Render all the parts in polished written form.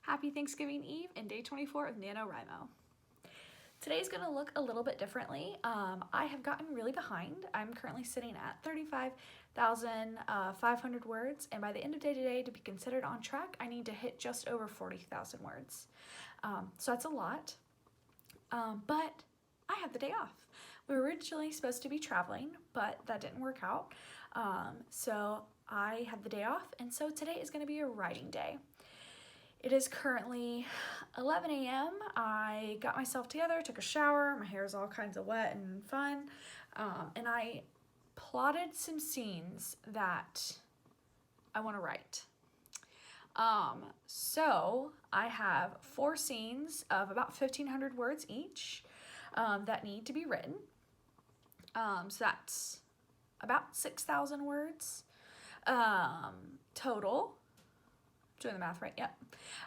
Happy Thanksgiving Eve and day 24 of NaNoWriMo. Today's gonna look a little bit differently. I have gotten really behind. I'm currently sitting at 35,500 words, and by the end of day today, to be considered on track, I need to hit just over 40,000 words. So that's a lot, but I have the day off. We were originally supposed to be traveling, but that didn't work out. So I have the day off, and so today is gonna be a writing day. It is currently 11 a.m. I got myself together, took a shower, my hair is all kinds of wet and fun, and I plotted some scenes that I want to write. So I have 4 scenes of about 1,500 words each that need to be written. So that's about 6,000 words total. Doing the math right, yep.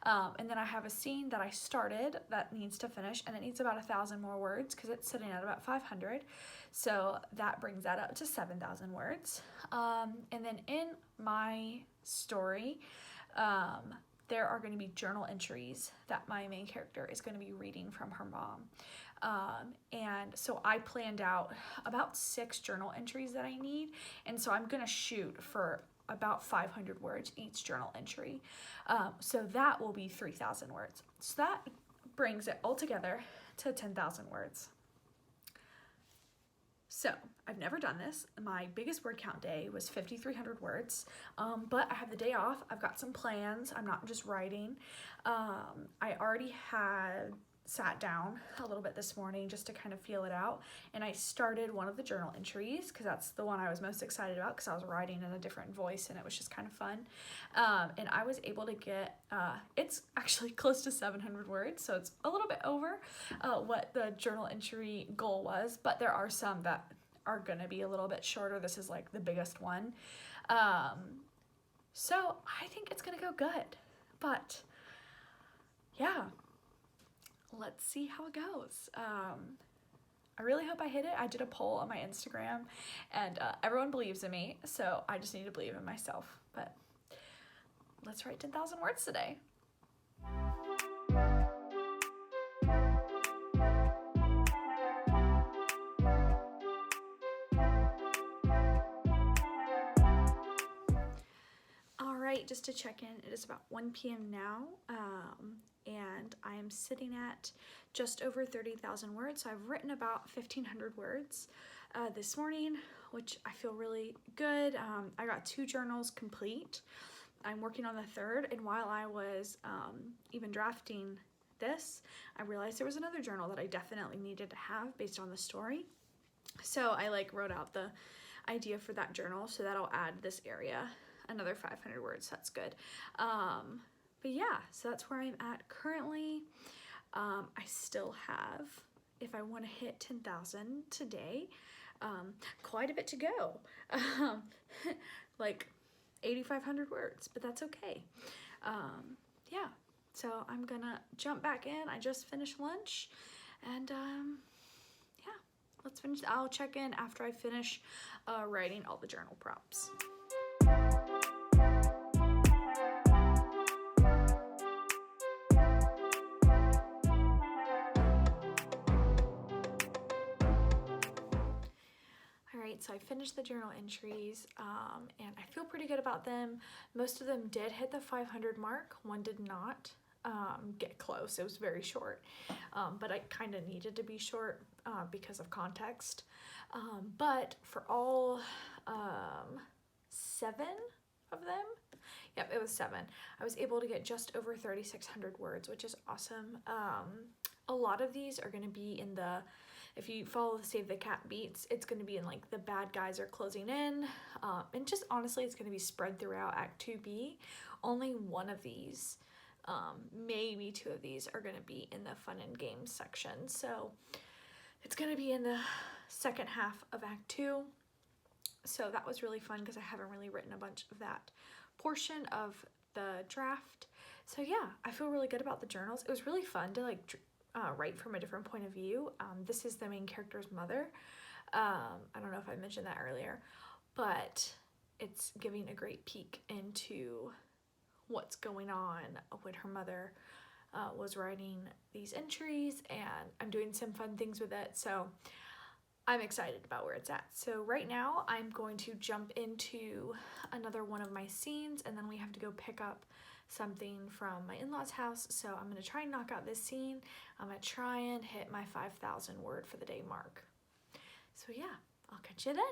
And then I have a scene that I started that needs to finish, and it needs about 1,000 more words because it's sitting at about 500. So that brings that up to 7,000 words. And then in my story, there are going to be journal entries that my main character is going to be reading from her mom. And so I planned out about 6 journal entries that I need, and so I'm going to shoot for about 500 words each journal entry. So that will be 3,000 words. So that brings it all together to 10,000 words. So I've never done this. My biggest word count day was 5,300 words, but I have the day off. I've got some plans. I'm not just writing. I already had sat down a little bit this morning just to kind of feel it out, and I started one of the journal entries because that's the one I was most excited about because I was writing in a different voice and it was just kind of fun. And I was able to get it's actually close to 700 words, so it's a little bit over what the journal entry goal was, but there are some that are gonna be a little bit shorter. This is like the biggest one. So I think it's gonna go good, but yeah, let's see how it goes. I really hope I hit it. I did a poll on my Instagram, and everyone believes in me, so I just need to believe in myself. But let's write 10,000 words today. All right, just to check in, it is about 1 p.m. now. And I am sitting at just over 30,000 words. So I've written about 1,500 words this morning, which I feel really good. I got 2 journals complete. I'm working on the 3rd, and while I was even drafting this, I realized there was another journal that I definitely needed to have based on the story. So I wrote out the idea for that journal, so that'll add this area another 500 words. That's good. But yeah, so that's where I'm at currently. I still have, if I want to hit 10,000 today, quite a bit to go. Like 8,500 words, but that's okay. Yeah, so I'm gonna jump back in. I just finished lunch, and yeah, let's finish. I'll check in after I finish writing all the journal prompts. So I finished the journal entries, and I feel pretty good about them. Most of them did hit the 500 mark. One did not get close. It was very short, but I kind of needed to be short because of context. But for all 7 of them, yep, it was 7, I was able to get just over 3,600 words, which is awesome. A lot of these are going to be in the, if you follow the Save the Cat beats, it's going to be in the bad guys are closing in, and just honestly it's going to be spread throughout Act 2B. Only one of these, maybe 2 of these, are going to be in the fun and games section, so it's going to be in the second half of Act 2. So that was really fun because I haven't really written a bunch of that portion of the draft. So yeah, I feel really good about the journals. It was really fun to write from a different point of view. This is the main character's mother. I don't know if I mentioned that earlier, but it's giving a great peek into what's going on when her mother was writing these entries, and I'm doing some fun things with it, so I'm excited about where it's at. So right now I'm going to jump into another one of my scenes, and then we have to go pick up something from my in-laws house. So I'm going to try and knock out this scene. I'm going to try and hit my 5,000 word for the day mark. So yeah, I'll catch you then.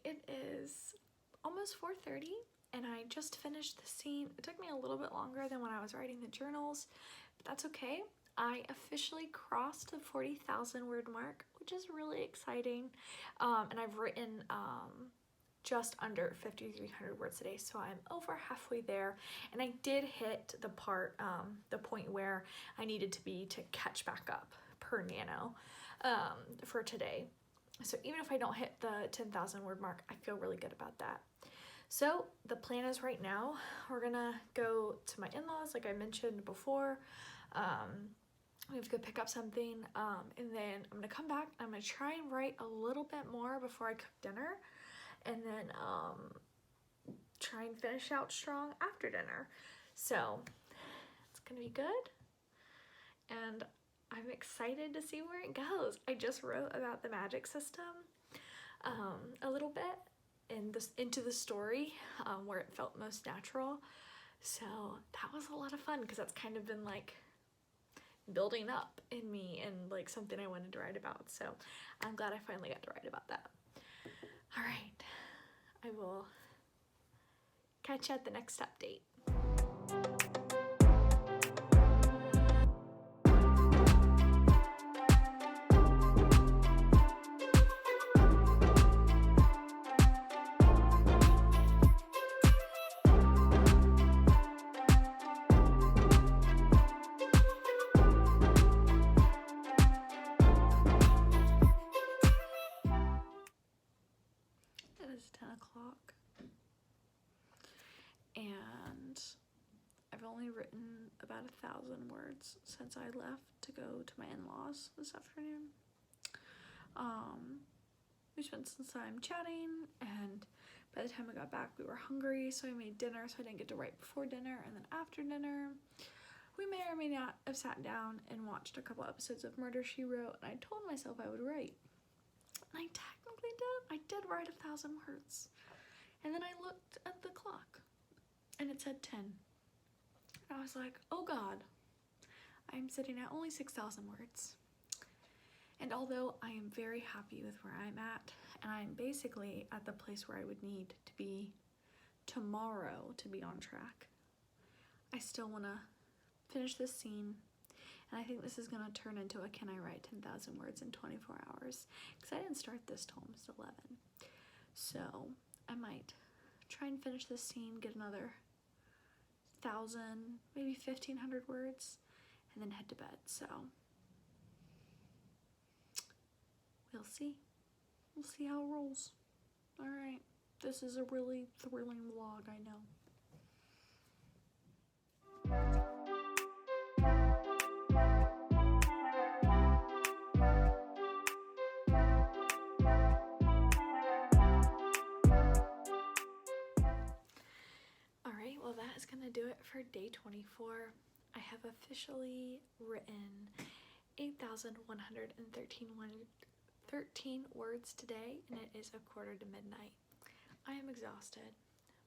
It is almost 4:30 and I just finished the scene. It took me a little bit longer than when I was writing the journals, but that's okay. I officially crossed the 40,000 word mark, which is really exciting. And I've written just under 5,300 words today, so I'm over halfway there. And I did hit the point where I needed to be to catch back up per nano for today. So even if I don't hit the 10,000 word mark, I feel really good about that. So the plan is right now, we're gonna go to my in-laws, like I mentioned before. We have to go pick up something, and then I'm gonna come back. I'm gonna try and write a little bit more before I cook dinner, and then try and finish out strong after dinner. So it's gonna be good, and I'm excited to see where it goes. I just wrote about the magic system a little bit into the story where it felt most natural. So that was a lot of fun because that's kind of been like building up in me and like something I wanted to write about. So I'm glad I finally got to write about that. All right, I will catch you at the next update. It is 10 o'clock and I've only written about 1,000 words since I left to go to my in-laws this afternoon. We spent some time chatting, and by the time I got back we were hungry, so I made dinner, so I didn't get to write before dinner. And then after dinner we may or may not have sat down and watched a couple episodes of Murder, She Wrote, and I told myself I would write. And I technically did. I did write 1,000 words. And then I looked at the clock and it said 10. And I was like, oh God, I'm sitting at only 6,000 words. And although I am very happy with where I'm at, and I'm basically at the place where I would need to be tomorrow to be on track, I still want to finish this scene. And I think this is going to turn into a can I write 10,000 words in 24 hours? Because I didn't start this till almost 11. So I might try and finish this scene, get another 1,000, maybe 1,500 words, and then head to bed. So we'll see. We'll see how it rolls. All right. This is a really thrilling vlog, I know. Alright, well that is going to do it for day 24. I have officially written 8,113 words today, and it is 1/4 to midnight. I am exhausted,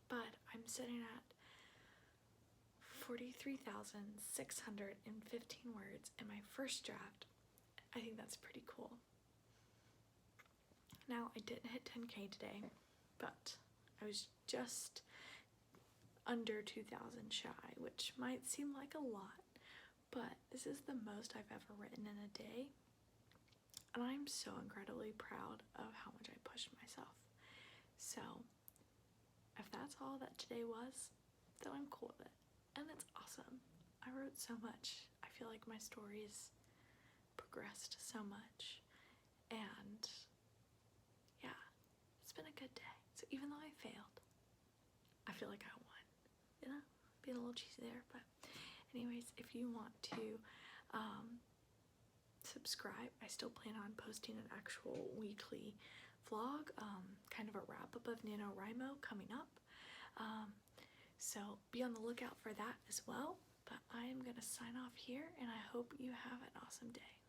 but I'm sitting at 43,615 words in my first draft. I think that's pretty cool. Now, I didn't hit 10K today, but I was just under 2,000 shy, which might seem like a lot, but this is the most I've ever written in a day, and I'm so incredibly proud of how much I pushed myself. So if that's all that today was, then I'm cool with it, and it's awesome. I wrote so much. I feel like my stories progressed so much, and yeah, it's been a good day. So even though I failed, I feel like I won, you know, being a little cheesy there, but anyways, if you want to subscribe, I still plan on posting an actual weekly vlog, kind of a wrap-up of NaNoWriMo coming up. So be on the lookout for that as well. But I am going to sign off here, and I hope you have an awesome day.